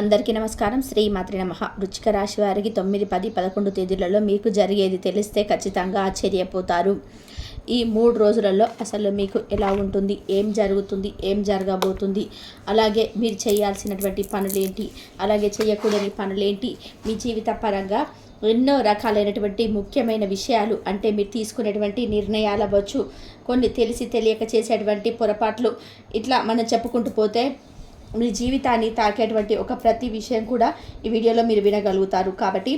అందరికీ నమస్కారం. శ్రీమాత్రే నమః. వృశ్చిక రాశి వారికి 9, 10, 11 తేదీలలో మీకు జరిగేది తెలిస్తే ఖచ్చితంగా ఆశ్చర్యపోతారు. ఈ 3 రోజులలో అసలు మీకు ఎలా ఉంటుంది, ఏం జరుగుతుంది, ఏం జరగబోతుంది, అలాగే మీరు చేయాల్సినటువంటి పనులేంటి, అలాగే చేయకూడని పనులేంటి, మీ జీవిత పరంగా ఎన్నో రకాలైనటువంటి ముఖ్యమైన విషయాలు, అంటే మీరు తీసుకునేటువంటి నిర్ణయాలు అవ్వచ్చు, కొన్ని తెలిసి తెలియక చేసేటువంటి పొరపాట్లు, ఇట్లా మనం చెప్పుకుంటూ పోతే మీ జీవితాన్ని తాకేటువంటి ఒక ప్రతి విషయం కూడా ఈ వీడియోలో మీరు వినగలుగుతారు. కాబట్టి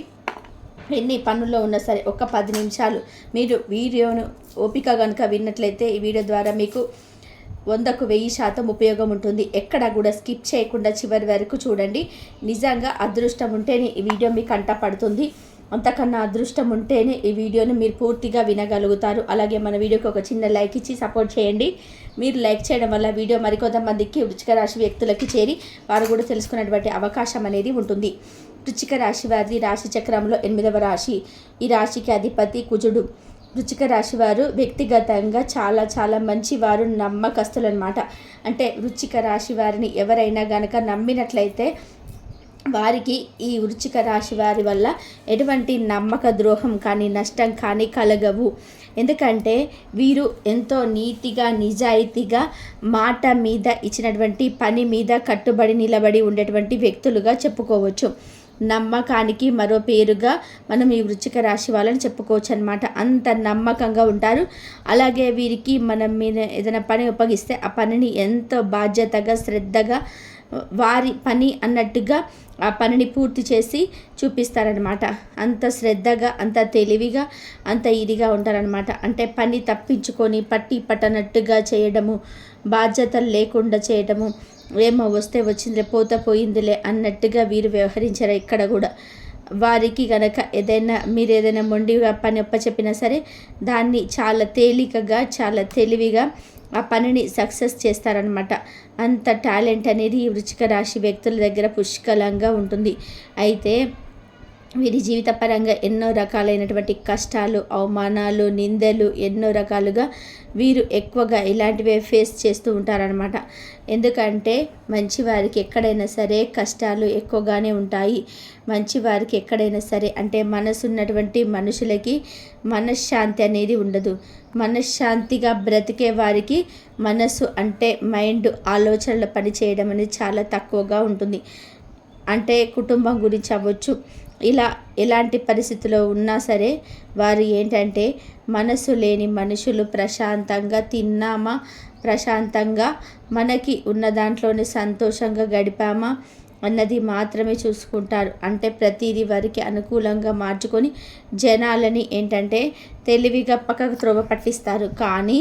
ఎన్ని పనుల్లో ఉన్నా సరే ఒక 10 నిమిషాలు మీరు వీడియోను ఓపిక కనుక విన్నట్లయితే ఈ వీడియో ద్వారా మీకు 100కు 1000% ఉపయోగం ఉంటుంది. ఎక్కడ కూడా స్కిప్ చేయకుండా చివరి వరకు చూడండి. నిజంగా అదృష్టం ఉంటేనే ఈ వీడియో మీకు కంట పడుతుంది. అంతకన్నా అదృష్టం ఉంటేనే ఈ వీడియోని మీరు పూర్తిగా వినగలుగుతారు. అలాగే మన వీడియోకి ఒక చిన్న లైక్ ఇచ్చి సపోర్ట్ చేయండి. మీరు లైక్ చేయడం వల్ల వీడియో మరికొంతమందికి వృశ్చిక రాశి వ్యక్తులకి చేరి వారు కూడా తెలుసుకునేటువంటి అవకాశం అనేది ఉంటుంది. వృశ్చిక రాశి వారి రాశి చక్రంలో 8వ రాశి. ఈ రాశికి అధిపతి కుజుడు. వృశ్చిక రాశి వారు వ్యక్తిగతంగా చాలా మంచివారు, నమ్మకస్తులు అనమాట. అంటే వృశ్చిక రాశి వారిని ఎవరైనా గనక నమ్మినట్లయితే వారికి ఈ వృశ్చిక రాశి వారి వల్ల ఎటువంటి నమ్మక ద్రోహం కానీ నష్టం కానీ కలగవు. ఎందుకంటే వీరు ఎంతో నీతిగా నిజాయితీగా మాట మీద ఇచ్చినటువంటి పని మీద కట్టుబడి నిలబడి ఉండేటువంటి వ్యక్తులుగా చెప్పుకోవచ్చు. నమ్మకానికి మరో పేరుగా మనం ఈ వృశ్చిక రాశి వాళ్ళని చెప్పుకోవచ్చు అనమాట. అంత నమ్మకంగా ఉంటారు. అలాగే వీరికి మనం మీద ఏదైనా పని ఉపగిస్తే ఆ పనిని ఎంతో బాధ్యతగా శ్రద్ధగా వారి పని అన్నట్టుగా ఆ పనిని పూర్తి చేసి చూపిస్తారనమాట. అంత శ్రద్ధగా, అంత తెలివిగా, అంత ఇదిగా ఉంటారనమాట. అంటే పని తప్పించుకొని పట్టనట్టుగా చేయడము, బాధ్యతలు లేకుండా చేయడము, ఏమో వస్తే వచ్చిందిలే పోతే పోయిందిలే అన్నట్టుగా వీరు వ్యవహరించారు. ఇక్కడ కూడా వారికి కనుక మీరు ఏదైనా మొండిగా పని చెప్పినా సరే దాన్ని చాలా తేలికగా, చాలా తెలివిగా ఆ పనిని సక్సెస్ చేస్తారనమాట. అంత టాలెంట్ అనేది ఈ వృశ్చిక రాశి వ్యక్తుల దగ్గర పుష్కలంగా ఉంటుంది. అయితే వీరి జీవితపరంగా ఎన్నో రకాలైనటువంటి కష్టాలు, అవమానాలు, నిందలు ఎన్నో రకాలుగా వీరు ఎక్కువగా ఇలాంటివే ఫేస్ చేస్తూ ఉంటారనమాట. ఎందుకంటే మంచివారికి ఎక్కడైనా సరే కష్టాలు ఎక్కువగానే ఉంటాయి. మంచివారికి ఎక్కడైనా సరే అంటే మనసున్నటువంటి మనుషులకి మనశ్శాంతి అనేది ఉండదు. మనశ్శాంతిగా బ్రతికే వారికి మనసు అంటే మైండ్, ఆలోచనలు పనిచేయడం అనేది చాలా తక్కువగా ఉంటుంది. అంటే కుటుంబం గురించి అవ్వచ్చు, ఇలా ఎలాంటి పరిస్థితిలో ఉన్నా సరే వారు ఏంటంటే మనసు లేని మనుషులు. ప్రశాంతంగా తిన్నామా, ప్రశాంతంగా మనకి ఉన్న దాంట్లోనే సంతోషంగా గడిపామా అన్నది మాత్రమే చూసుకుంటారు. అంటే ప్రతిదీ వారికి అనుకూలంగా మార్చుకొని జనాలని ఏంటంటే తెలివిగా పక్కకు త్రోవ పట్టిస్తారు. కానీ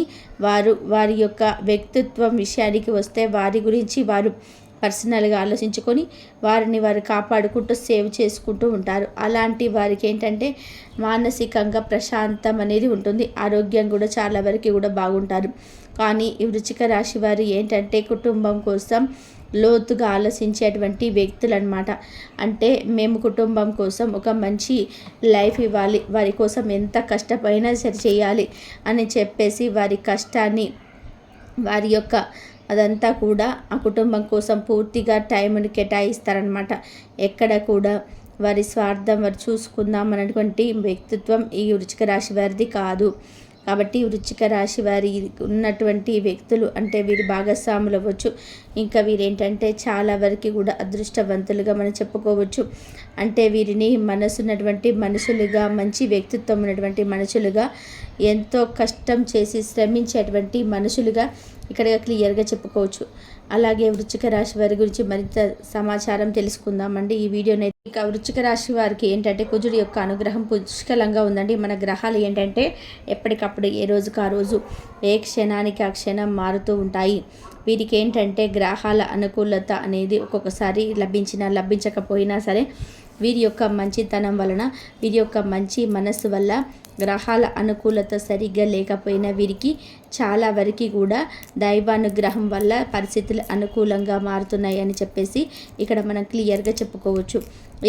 వారి యొక్క వ్యక్తిత్వం విషయానికి వస్తే వారి గురించి వారు పర్సనల్గా ఆలోచించుకొని వారిని వారు కాపాడుకుంటూ సేవ్ చేసుకుంటూ ఉంటారు. అలాంటి వారికి ఏంటంటే మానసికంగా ప్రశాంతం అనేది ఉంటుంది. ఆరోగ్యం కూడా చాలా వరకు కూడా బాగుంటారు. కానీ ఈ వృశ్చిక రాశి వారు ఏంటంటే కుటుంబం కోసం లోతుగా ఆలోచించేటువంటి వ్యక్తులు అనమాట. అంటే మేము కుటుంబం కోసం ఒక మంచి లైఫ్ ఇవ్వాలి, వారి కోసం ఎంత కష్టమైనా సరి చేయాలి అని చెప్పేసి వారి కష్టాన్ని, వారి యొక్క అదంతా కూడా ఆ కుటుంబం కోసం పూర్తిగా టైంని కేటాయిస్తారనమాట. ఎక్కడ కూడా వారి స్వార్థం వారు చూసుకుందాం అన్నటువంటి వ్యక్తిత్వం ఈ వృశ్చిక రాశి వారిది కాదు. కాబట్టి వృశ్చిక రాశి వారి ఉన్నటువంటి వ్యక్తులు అంటే వీరి భాగస్వాములు అవ్వచ్చు, ఇంకా వీరేంటంటే చాలా వరకు కూడా అదృష్టవంతులుగా మనం చెప్పుకోవచ్చు. అంటే వీరిని మనసున్నటువంటి మనుషులుగా, మంచి వ్యక్తిత్వం ఉన్నటువంటి మనుషులుగా, ఎంతో కష్టం చేసి శ్రమించేటువంటి మనుషులుగా ఇక్కడ క్లియర్గా చెప్పుకోవచ్చు. అలాగే వృశ్చిక రాశి వారి గురించి మరింత సమాచారం తెలుసుకుందామండి ఈ వీడియోని. ఇక వృశ్చిక రాశి వారికి ఏంటంటే కుజుడి యొక్క అనుగ్రహం పుష్కలంగా ఉందండి. మన గ్రహాలు ఏంటంటే ఎప్పటికప్పుడు ఏ రోజుకు ఆ రోజు, ఏ క్షణానికి ఆ క్షణం మారుతూ ఉంటాయి. వీరికి ఏంటంటే గ్రహాల అనుకూలత అనేది ఒక్కొక్కసారి లభించకపోయినా సరే వీరి యొక్క మంచితనం వలన, వీరి యొక్క మంచి మనస్సు వల్ల గ్రహాల అనుకూలత సరిగ్గా లేకపోయినా వీరికి చాలా వరకు కూడా దైవానుగ్రహం వల్ల పరిస్థితులు అనుకూలంగా మారుతున్నాయి అని చెప్పేసి ఇక్కడ మనం క్లియర్గా చెప్పుకోవచ్చు.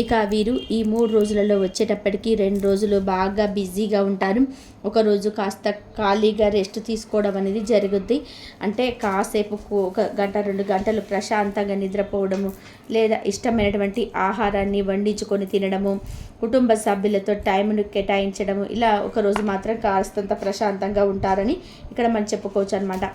ఇక వీరు ఈ 3 రోజులలో వచ్చేటప్పటికి 2 రోజులు బాగా బిజీగా ఉంటారు. ఒకరోజు కాస్త ఖాళీగా రెస్ట్ తీసుకోవడం అనేది జరుగుద్ది. అంటే కాసేపు ఒక గంట 2 గంటలు ప్రశాంతంగా నిద్రపోవడము, లేదా ఇష్టమైనటువంటి ఆహారాన్ని వండించుకొని తినడము, కుటుంబ సభ్యులతో టైంను కేటాయించడము, ఇలా ఒకరోజు మాత్రం కాస్తంత ప్రశాంతంగా ఉంటారని ఇక్కడ మనం చెప్పుకోవచ్చు అనమాట.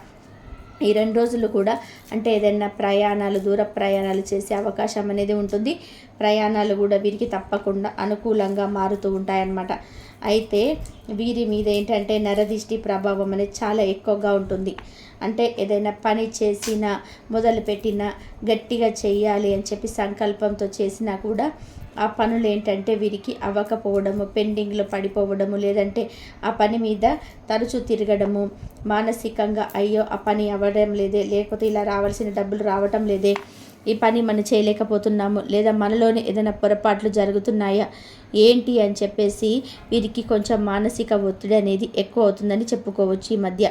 ఈ 2 రోజులు కూడా అంటే ఏదైనా ప్రయాణాలు, దూర ప్రయాణాలు చేసే అవకాశం అనేది ఉంటుంది. ప్రయాణాలు కూడా వీరికి తప్పకుండా అనుకూలంగా మారుతూ ఉంటాయన్నమాట. అయితే వీరి మీద ఏంటంటే నరదిష్టి ప్రభావం అనేది చాలా ఎక్కువగా ఉంటుంది. అంటే ఏదైనా పని చేసినా, మొదలుపెట్టినా, గట్టిగా చేయాలి అని చెప్పి సంకల్పంతో చేసినా కూడా ఆ పనులు ఏంటంటే వీరికి అవ్వకపోవడము, పెండింగ్లో పడిపోవడము, లేదంటే ఆ పని మీద తరచూ తిరగడము, మానసికంగా అయ్యో ఆ పని అవ్వడం లేదే, లేకపోతే ఇలా రావాల్సిన డబ్బులు రావటం లేదే, ఈ పని మనం చేయలేకపోతున్నాము, లేదా మనలోనే ఏదైనా పొరపాట్లు జరుగుతున్నాయా ఏంటి అని చెప్పేసి వీరికి కొంచెం మానసిక ఒత్తిడి అనేది ఎక్కువ అవుతుందని చెప్పుకోవచ్చు ఈ మధ్య.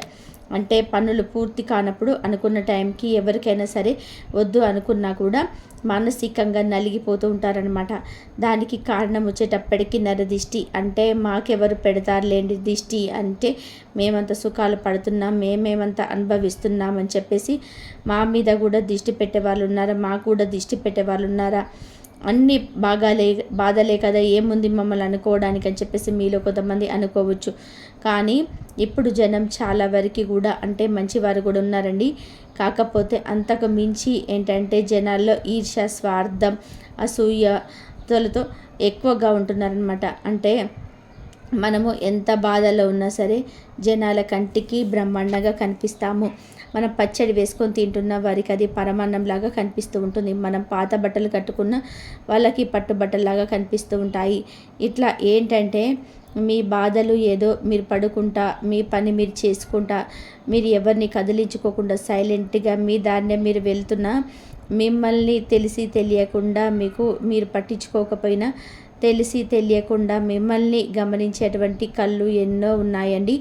అంటే పనులు పూర్తి కానప్పుడు అనుకున్న టైంకి ఎవరికైనా సరే వద్దు అనుకున్నా కూడా మానసికంగా నలిగిపోతూ ఉంటారనమాట. దానికి కారణం వచ్చేటప్పటికి నరదిష్టి. అంటే మాకెవరు పెడతారులేండి దిష్టి, అంటే మేమంత సుఖాలు పడుతున్నాం, మేమేమంత అనుభవిస్తున్నాం అని చెప్పేసి మా మీద కూడా దిష్టి పెట్టేవాళ్ళు ఉన్నారా, మాకు కూడా దిష్టి పెట్టేవాళ్ళు ఉన్నారా, అన్నీ బాధలే కదా, ఏముంది మమ్మల్ని అనుకోవడానికి అని చెప్పేసి మీలో కొంతమంది అనుకోవచ్చు. కానీ ఇప్పుడు జనం చాలా వరకు కూడా అంటే మంచివారు కూడా ఉన్నారండి. కాకపోతే అంతకు మించి ఏంటంటే జనాల్లో ఈర్ష్య, స్వార్థం, అసూయతలతో ఎక్కువగా ఉంటున్నారనమాట. అంటే మనము ఎంత బాధలో ఉన్నా సరే జనాల కంటికి బ్రహ్మాండంగా కనిపిస్తాము. మనం పచ్చడి వేసుకొని తింటున్న వారికి అది పరమాన్నంలాగా కనిపిస్తూ ఉంటుంది. మనం పాత బట్టలు కట్టుకున్న వాళ్ళకి పట్టుబట్టలాగా కనిపిస్తూ ఉంటాయి. ఇట్లా ఏంటంటే మీ బాధలు ఏదో మీరు పడుకుంటా, మీ పని మీరు చేసుకుంటా, మీరు ఎవరిని కదిలించుకోకుండా సైలెంట్గా మీ దాన్నే మీరు వెళ్తున్నా, మిమ్మల్ని తెలిసి తెలియకుండా మీరు పట్టించుకోకపోయినా తెలిసి తెలియకుండా మిమ్మల్ని గమనించేటువంటి కళ్ళు ఎన్నో ఉన్నాయండి.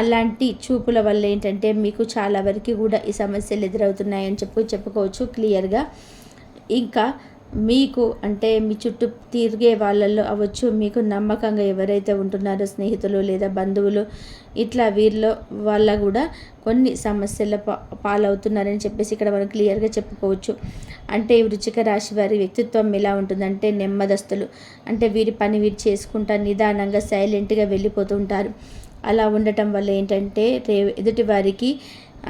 అలాంటి చూపుల వల్ల ఏంటంటే మీకు చాలా వరకు కూడా ఈ సమస్యలు ఎదురవుతున్నాయని చెప్పుకోవచ్చు క్లియర్గా. ఇంకా మీకు అంటే మీ చుట్టూ తిరిగే వాళ్ళల్లో అవ్వచ్చు, మీకు నమ్మకంగా ఎవరైతే ఉంటున్నారో స్నేహితులు లేదా బంధువులు, ఇట్లా వీరిలో వాళ్ళ కూడా కొన్ని సమస్యల పాలవుతున్నారని చెప్పేసి ఇక్కడ మనం క్లియర్గా చెప్పుకోవచ్చు. అంటే వృశ్చిక రాశి వారి వ్యక్తిత్వం ఎలా ఉంటుందంటే నెమ్మదస్తులు. అంటే వీరి పని వీరు చేసుకుంటా నిదానంగా సైలెంట్గా వెళ్ళిపోతూ ఉంటారు. అలా ఉండటం వల్ల ఏంటంటే ఎదుటి వారికి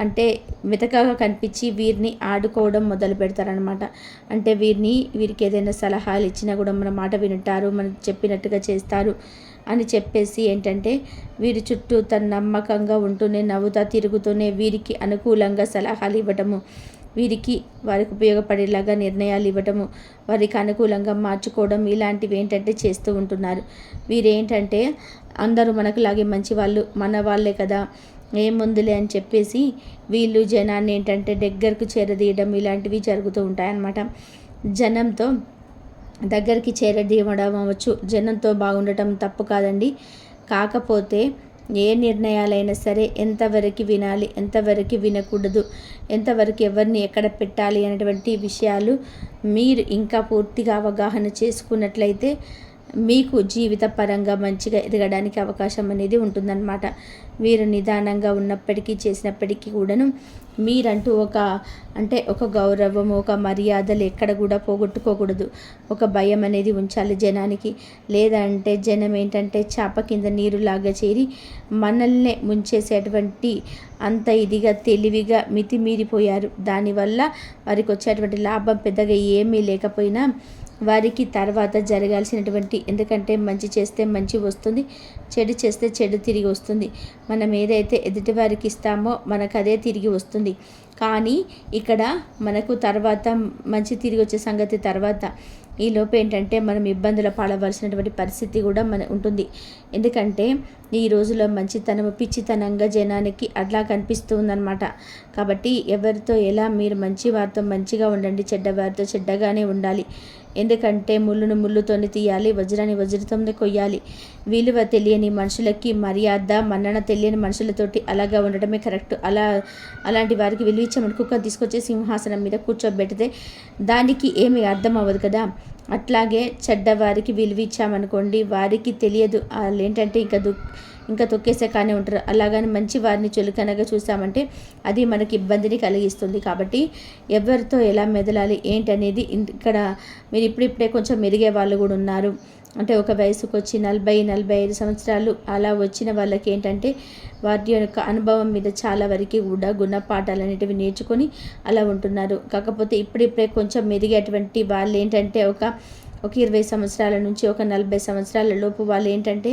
అంటే మెతకగా కనిపించి వీరిని ఆడుకోవడం మొదలు పెడతారనమాట. అంటే వీరికి ఏదైనా సలహాలు ఇచ్చినా కూడా మన మాట వింటారు, మనం చెప్పినట్టుగా చేస్తారు అని చెప్పేసి ఏంటంటే వీరి చుట్టూ తన నమ్మకంగా ఉంటూనే నవ్వుతా తిరుగుతూనే వీరికి అనుకూలంగా సలహాలు ఇవ్వటము, వారికి ఉపయోగపడేలాగా నిర్ణయాలు ఇవ్వటము, వారికి అనుకూలంగా మార్చుకోవడం, ఇలాంటివి ఏంటంటే చేస్తూ ఉంటున్నారు. వీరేంటంటే అందరూ మనకులాగే మంచి వాళ్ళు, మన వాళ్ళే కదా, ఏముందులే అని చెప్పేసి వీళ్ళు జనాన్ని ఏంటంటే దగ్గరకు చేరదీయడం ఇలాంటివి జరుగుతూ ఉంటాయన్నమాట. జనంతో దగ్గరికి చేరదీయడం అవ్వచ్చు, జనంతో బాగుండటం తప్పు కాదండి. కాకపోతే ఏ నిర్ణయాలైనా సరే ఎంతవరకు వినాలి, ఎంతవరకు వినకూడదు, ఎంతవరకు ఎవరిని ఎక్కడ పెట్టాలి అనేటువంటి విషయాలు మీరు ఇంకా పూర్తిగా అవగాహన చేసుకున్నట్లయితే మీకు జీవిత పరంగా మంచిగా ఎదగడానికి అవకాశం అనేది ఉంటుందన్నమాట. మీరు నిదానంగా ఉన్నప్పటికీ చేసినప్పటికీ కూడాను మీరంటూ ఒక గౌరవం, ఒక మర్యాదలు ఎక్కడ కూడా పోగొట్టుకోకూడదు. ఒక భయం అనేది ఉంచాలి జనానికి. లేదంటే జనం ఏంటంటే చాప కింద నీరులాగా చేరి మనల్నే ముంచేసేటువంటి అంత ఇదిగా తెలివిగా మితిమీరిపోయారు. దానివల్ల వారికి వచ్చేటువంటి లాభం పెద్దగా ఏమీ లేకపోయినా వారికి తర్వాత జరగాల్సినటువంటి, ఎందుకంటే మంచి చేస్తే మంచి వస్తుంది, చెడు చేస్తే చెడు తిరిగి వస్తుంది. మనం ఏదైతే ఎదుటి వారికి ఇస్తామో మనకు అదే తిరిగి వస్తుంది. కానీ ఇక్కడ మనకు తర్వాత మంచి తిరిగి వచ్చే సంగతి తర్వాత, ఈ లోపు ఏంటంటే మనం ఇబ్బందులు పడవలసినటువంటి పరిస్థితి కూడా ఉంటుంది. ఎందుకంటే ఈ రోజులో మంచితనము పిచ్చితనంగా జనానికి అట్లా కనిపిస్తుందన్నమాట. కాబట్టి ఎవరితో ఎలా మీరు మంచి వారితో మంచిగా ఉండండి, చెడ్డవారితో చెడ్డగానే ఉండాలి. ఎందుకంటే ముళ్ళును ముళ్ళుతోని తీయాలి, వజ్రాన్ని వజ్రతోనే కొయ్యాలి. విలువ తెలియని మనుషులకి మర్యాద మన్నన తెలియని మనుషులతోటి అలాగా ఉండడమే కరెక్ట్. అలాంటి వారికి విలువ ఇచ్చామని కుక్కను తీసుకొచ్చి సింహాసనం మీద కూర్చోబెడితే దానికి ఏమీ అర్థం అవ్వదు కదా. అట్లాగే చెడ్డవారికి విలువ ఇచ్చామనుకోండి, వారికి తెలియదు, వాళ్ళు ఏంటంటే ఇంకా తొక్కేసే కానీ ఉంటారు. అలాగని మంచి వారిని చులకనగా చూసామంటే అది మనకి ఇబ్బందిని కలిగిస్తుంది. కాబట్టి ఎవరితో ఎలా మెదలాలి ఏంటనేది ఇక్కడ మీరు ఇప్పుడిప్పుడే కొంచెం మెరిగే వాళ్ళు కూడా ఉన్నారు. అంటే ఒక వయసుకు వచ్చి 40-45 సంవత్సరాలు అలా వచ్చిన వాళ్ళకి ఏంటంటే వారి యొక్క అనుభవం మీద చాలా వరకు కూడా గుణపాఠాలు అనేటివి నేర్చుకొని అలా ఉంటున్నారు. కాకపోతే ఇప్పుడిప్పుడే కొంచెం మెరిగేటువంటి వాళ్ళు ఏంటంటే ఒక 20 సంవత్సరాల నుంచి ఒక 40 సంవత్సరాల లోపు వాళ్ళు ఏంటంటే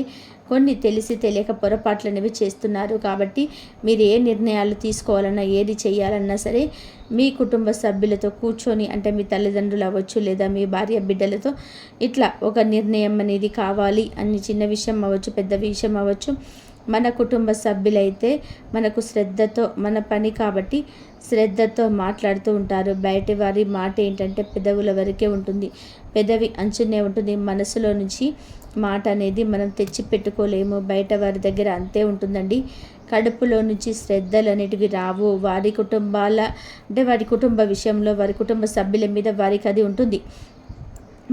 కొన్ని తెలిసి తెలియక పొరపాట్లు అనేవి చేస్తున్నారు. కాబట్టి మీరు ఏ నిర్ణయాలు తీసుకోవాలన్నా ఏది చేయాలన్నా సరే మీ కుటుంబ సభ్యులతో కూర్చొని, అంటే మీ తల్లిదండ్రులు అవ్వచ్చు లేదా మీ భార్య బిడ్డలతో ఇట్లా ఒక నిర్ణయం అనేది కావాలి అని, చిన్న విషయం అవ్వచ్చు పెద్ద విషయం అవ్వచ్చు, మన కుటుంబ సభ్యులైతే మనకు శ్రద్ధతో మన పని కాబట్టి శ్రద్ధతో మాట్లాడుతూ ఉంటారు. బయటి వారి మాట ఏంటంటే పెదవుల వరకే ఉంటుంది, పెదవి అంచునే ఉంటుంది. మనసులో నుంచి మాట అనేది మనం తెచ్చి పెట్టుకోలేము, బయట వారి దగ్గర అంతే ఉంటుందండి. కడుపులో నుంచి శ్రద్ధలు అనేటివి రావు. వారి కుటుంబ విషయంలో వారి కుటుంబ సభ్యుల మీద వారికి అది ఉంటుంది.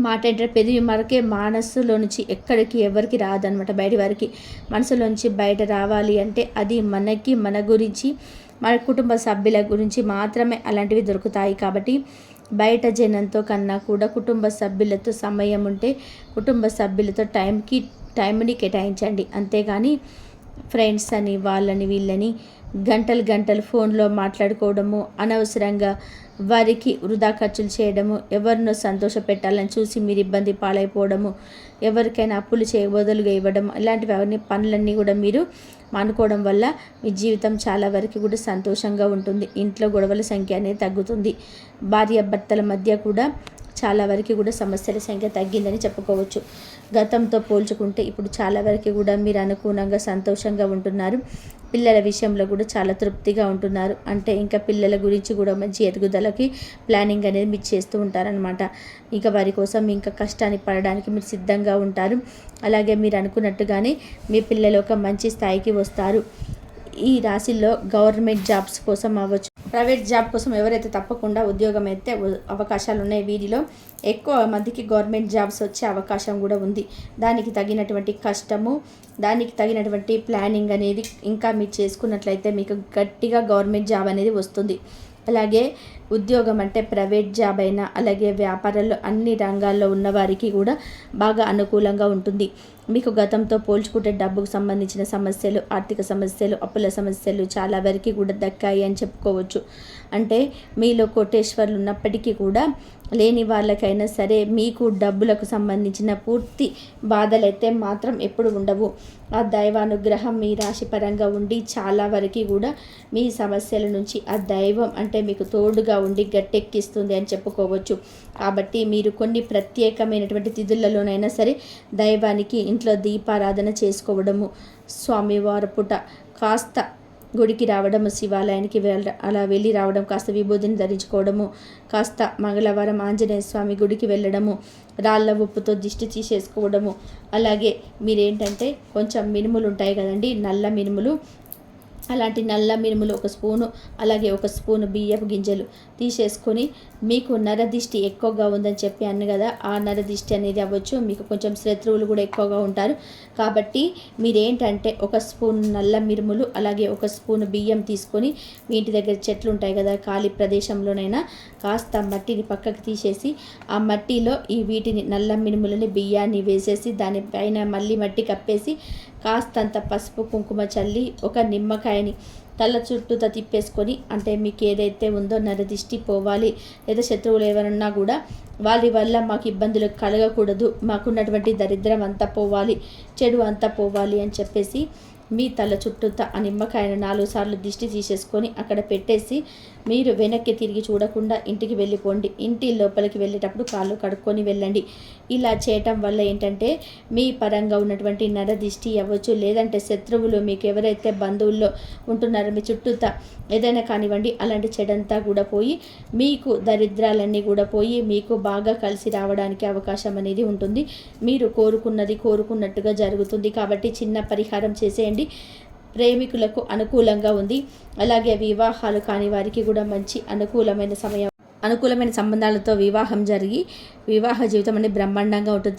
మాట ఏంటంటే పెదవి మరకే మనస్సులో నుంచి ఎక్కడికి ఎవరికి రాదనమాట. బయట వారికి మనసులోంచి బయట రావాలి అంటే అది మనకి, మన గురించి, మన కుటుంబ సభ్యుల గురించి మాత్రమే అలాంటివి దొరుకుతాయి. కాబట్టి బయట జనంతో కన్నా కూడా కుటుంబ సభ్యులతో సమయం ఉంటే కుటుంబ సభ్యులతో టైంని కేటాయించండి. అంతేగాని ఫ్రెండ్స్ అని వాళ్ళని వీళ్ళని గంటలు ఫోన్లో మాట్లాడుకోవడము, అనవసరంగా వారికి వృధా ఖర్చులు చేయడము, ఎవరినో సంతోష పెట్టాలని చూసి మీరు ఇబ్బంది పాలైపోవడము, ఎవరికైనా అప్పులు బదులుగా ఇవ్వడం, ఇలాంటివి పనులన్నీ కూడా మీరు మానుకోవడం వల్ల మీ జీవితం చాలా వరకు కూడా సంతోషంగా ఉంటుంది. ఇంట్లో గొడవల సంఖ్య అనేది తగ్గుతుంది. భార్యాభర్తల మధ్య కూడా చాలా వరకు కూడా సమస్యల సంఖ్య తగ్గిందని చెప్పుకోవచ్చు. గతంతో పోల్చుకుంటే ఇప్పుడు చాలా వరకు కూడా మీరు అనుకూలంగా సంతోషంగా ఉంటున్నారు. పిల్లల విషయంలో కూడా చాలా తృప్తిగా ఉంటున్నారు. అంటే ఇంకా పిల్లల గురించి కూడా మంచి ఎదుగుదలకి ప్లానింగ్ అనేది మీరు చేస్తూ ఉంటారనమాట. ఇంకా వారి కోసం ఇంకా కష్టాన్ని పడడానికి మీరు సిద్ధంగా ఉంటారు. అలాగే మీరు అనుకున్నట్టుగానే మీ పిల్లలు ఒక మంచి స్థాయికి వస్తారు. ఈ రాశిలో గవర్నమెంట్ జాబ్స్ కోసం అవ్వచ్చు, ప్రైవేట్ జాబ్ కోసం ఎవరైతే తప్పకుండా ఉద్యోగం అయితే అవకాశాలు ఉన్నాయి. వీరిలో ఎక్కువ మందికి గవర్నమెంట్ జాబ్స్ వచ్చే అవకాశం కూడా ఉంది. దానికి తగినటువంటి కష్టము, దానికి తగినటువంటి ప్లానింగ్ అనేది ఇంకా మీరు చేసుకున్నట్లయితే మీకు గట్టిగా గవర్నమెంట్ జాబ్ అనేది వస్తుంది. అలాగే ఉద్యోగం అంటే ప్రైవేట్ జాబ్ అయినా అలాగే వ్యాపారాల్లో అన్ని రంగాల్లో ఉన్నవారికి కూడా బాగా అనుకూలంగా ఉంటుంది. మీకు గతంతో పోల్చుకుంటే డబ్బుకు సంబంధించిన సమస్యలు, ఆర్థిక సమస్యలు, అప్పుల సమస్యలు చాలా వరకు కూడా దక్కాయి అని చెప్పుకోవచ్చు. అంటే మీలో కోటేశ్వర్లు ఉన్నప్పటికీ కూడా లేని వాళ్ళకైనా సరే మీకు డబ్బులకు సంబంధించిన పూర్తి బాధలైతే మాత్రం ఎప్పుడు ఉండవు. ఆ దైవానుగ్రహం మీ రాశి పరంగా ఉండి చాలా వరకు కూడా మీ సమస్యల నుంచి ఆ దైవం అంటే మీకు తోడుగా ఉండి గట్టెక్కిస్తుంది అని చెప్పుకోవచ్చు. కాబట్టి మీరు కొన్ని ప్రత్యేకమైనటువంటి తిథులలోనైనా సరే దైవానికి ఇంట్లో దీపారాధన చేసుకోవడము, స్వామివారి పూట కాస్త గుడికి రావడము, శివాలయానికి అలా వెళ్ళి రావడం, కాస్త విభూతిని ధరించుకోవడము, కాస్త మంగళవారం ఆంజనేయ స్వామి గుడికి వెళ్ళడము, రాళ్ళ ఉప్పుతో దిష్టి తీసేసుకోవడము. అలాగే మీరేంటంటే కొంచెం మినుములు ఉంటాయి కదండి, నల్ల మినుములు, అలాంటి నల్ల మినుములు 1 స్పూను, అలాగే 1 స్పూను బియ్యపు గింజలు తీసేసుకొని, మీకు నరదిష్టి ఎక్కువగా ఉందని చెప్పి అన్న కదా, ఆ నరదిష్టి అనేది అవ్వచ్చు, మీకు కొంచెం శత్రువులు కూడా ఎక్కువగా ఉంటారు. కాబట్టి మీరేంటంటే 1 స్పూన్ నల్ల మినుములు అలాగే 1 స్పూను బియ్యం తీసుకొని, మీ ఇంటి దగ్గర చెట్లు ఉంటాయి కదా, ఖాళీ ప్రదేశంలోనైనా కాస్త మట్టిని పక్కకు తీసేసి ఆ మట్టిలో వీటిని నల్ల మినుములని బియ్యాన్ని వేసేసి దానిపైన మళ్ళీ మట్టి కప్పేసి కాస్తంత పసుపు కుంకుమ చల్లి ఒక నిమ్మకాయని తల చుట్టూతో తిప్పేసుకొని, అంటే మీకు ఏదైతే ఉందో నరదిష్టి పోవాలి లేదా శత్రువులు ఎవరన్నా కూడా వారి వల్ల మాకు ఇబ్బందులు కలగకూడదు, మాకున్నటువంటి దరిద్రం అంతా పోవాలి, చెడు అంతా పోవాలి అని చెప్పేసి మీ తల చుట్టూత ఆ నిమ్మకాయను 4 సార్లు దిష్టి తీసేసుకొని అక్కడ పెట్టేసి మీరు వెనక్కి తిరిగి చూడకుండా ఇంటికి వెళ్ళిపోండి. ఇంటి లోపలికి వెళ్ళేటప్పుడు కాళ్ళు కడుక్కొని వెళ్ళండి. ఇలా చేయటం వల్ల ఏంటంటే మీ పరంగా ఉన్నటువంటి నరదిష్టి అవ్వచ్చు, లేదంటే శత్రువులు మీకు ఎవరైతే బంధువుల్లో ఉంటున్నారో మీ చుట్టూత ఏదైనా కానివ్వండి, అలాంటి చెడంతా కూడా పోయి మీకు దరిద్రాలన్నీ కూడా పోయి మీకు బాగా కలిసి రావడానికి అవకాశం అనేది ఉంటుంది. మీరు కోరుకున్నది కోరుకున్నట్టుగా జరుగుతుంది. కాబట్టి చిన్న పరిహారం చేసేయండి. ప్రేమికులకు అనుకూలంగా ఉంది. అలాగే వివాహాలు కాని వారికి కూడా మంచి అనుకూలమైన సంబంధాలతో వివాహం జరిగి వివాహ జీవితం అనేది బ్రహ్మాండంగా ఉంటుంది.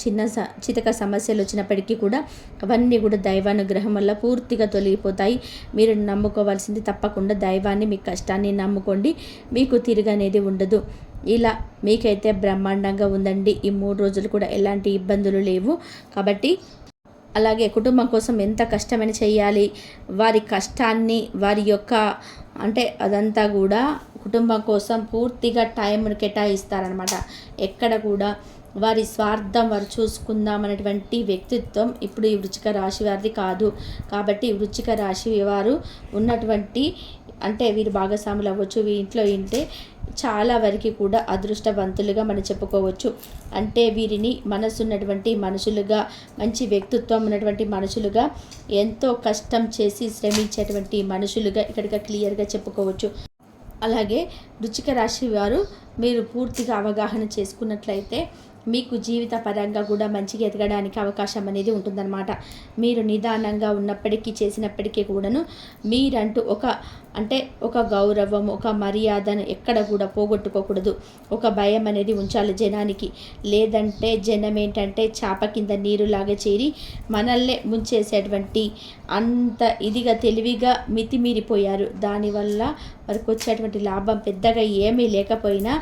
చితక సమస్యలు వచ్చినప్పటికీ కూడా అవన్నీ కూడా దైవానుగ్రహం వల్ల పూర్తిగా తొలగిపోతాయి. మీరు నమ్ముకోవాల్సింది తప్పకుండా దైవాన్ని, మీ కష్టాన్ని నమ్ముకోండి. మీకు తిరగనేది ఉండదు. ఇలా మీకైతే బ్రహ్మాండంగా ఉందండి. ఈ 3 రోజులు కూడా ఎలాంటి ఇబ్బందులు లేవు. కాబట్టి అలాగే కుటుంబం కోసం ఎంత కష్టమైన చేయాలి, వారి కష్టాన్ని వారి యొక్క అదంతా కూడా కుటుంబం కోసం పూర్తిగా టైంను కేటాయిస్తారనమాట. ఎక్కడ కూడా వారి స్వార్థం వారు చూసుకుందామనేటువంటి వ్యక్తిత్వం ఇప్పుడు ఈ వృశ్చిక రాశి వారిది కాదు. కాబట్టి వృశ్చిక రాశి వారు ఉన్నటువంటి వీరి భాగస్వాములు అవ్వచ్చు, ఇంట్లో ఉంటే చాలా వరకు కూడా అదృష్టవంతులుగా మనం చెప్పుకోవచ్చు. వీరిని మనసున్నటువంటి మనుషులుగా, మంచి వ్యక్తిత్వం ఉన్నటువంటి మనుషులుగా, ఎంతో కష్టం చేసి శ్రమించేటువంటి మనుషులుగా ఇక్కడికి క్లియర్గా చెప్పుకోవచ్చు. అలాగే వృశ్చిక రాశి వారు మీరు పూర్తిగా అవగాహన చేసుకున్నట్లయితే మీకు జీవిత పరంగా కూడా మంచిగా ఎదగడానికి అవకాశం అనేది ఉంటుందన్నమాట. మీరు నిదానంగా ఉన్నప్పటికీ చేసినప్పటికీ కూడాను మీరంటూ ఒక గౌరవం, ఒక మర్యాదను ఎక్కడ కూడా పోగొట్టుకోకూడదు. ఒక భయం అనేది ఉంచాలి జనానికి. లేదంటే జనం చాప కింద నీరులాగా చేరి మనల్నే ముంచేసేటువంటి అంత ఇదిగా తెలివిగా మితిమీరిపోయారు. దానివల్ల వారికి వచ్చేటువంటి లాభం పెద్దగా ఏమీ లేకపోయినా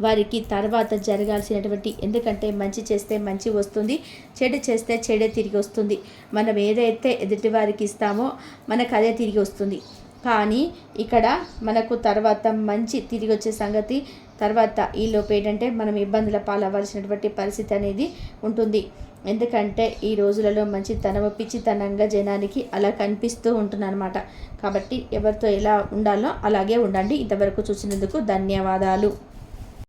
వారికి తర్వాత జరగాల్సినటువంటి, ఎందుకంటే మంచి చేస్తే మంచి వస్తుంది, చెడు చేస్తే చెడే తిరిగి వస్తుంది. మనం ఏదైతే ఎదుటి వారికి ఇస్తామో మనకు అదే తిరిగి వస్తుంది. కానీ ఇక్కడ మనకు తర్వాత మంచి తిరిగి వచ్చే సంగతి తర్వాత ఈలోపు మనం ఇబ్బందుల పాలవ్వాల్సినటువంటి పరిస్థితి అనేది ఉంటుంది. ఎందుకంటే ఈ రోజులలో పిచ్చితనంగా జనానికి అలా కనిపిస్తూ ఉంటుందన్నమాట. కాబట్టి ఎవరితో ఎలా ఉండాలో అలాగే ఉండండి. ఇంతవరకు చూసినందుకు ధన్యవాదాలు.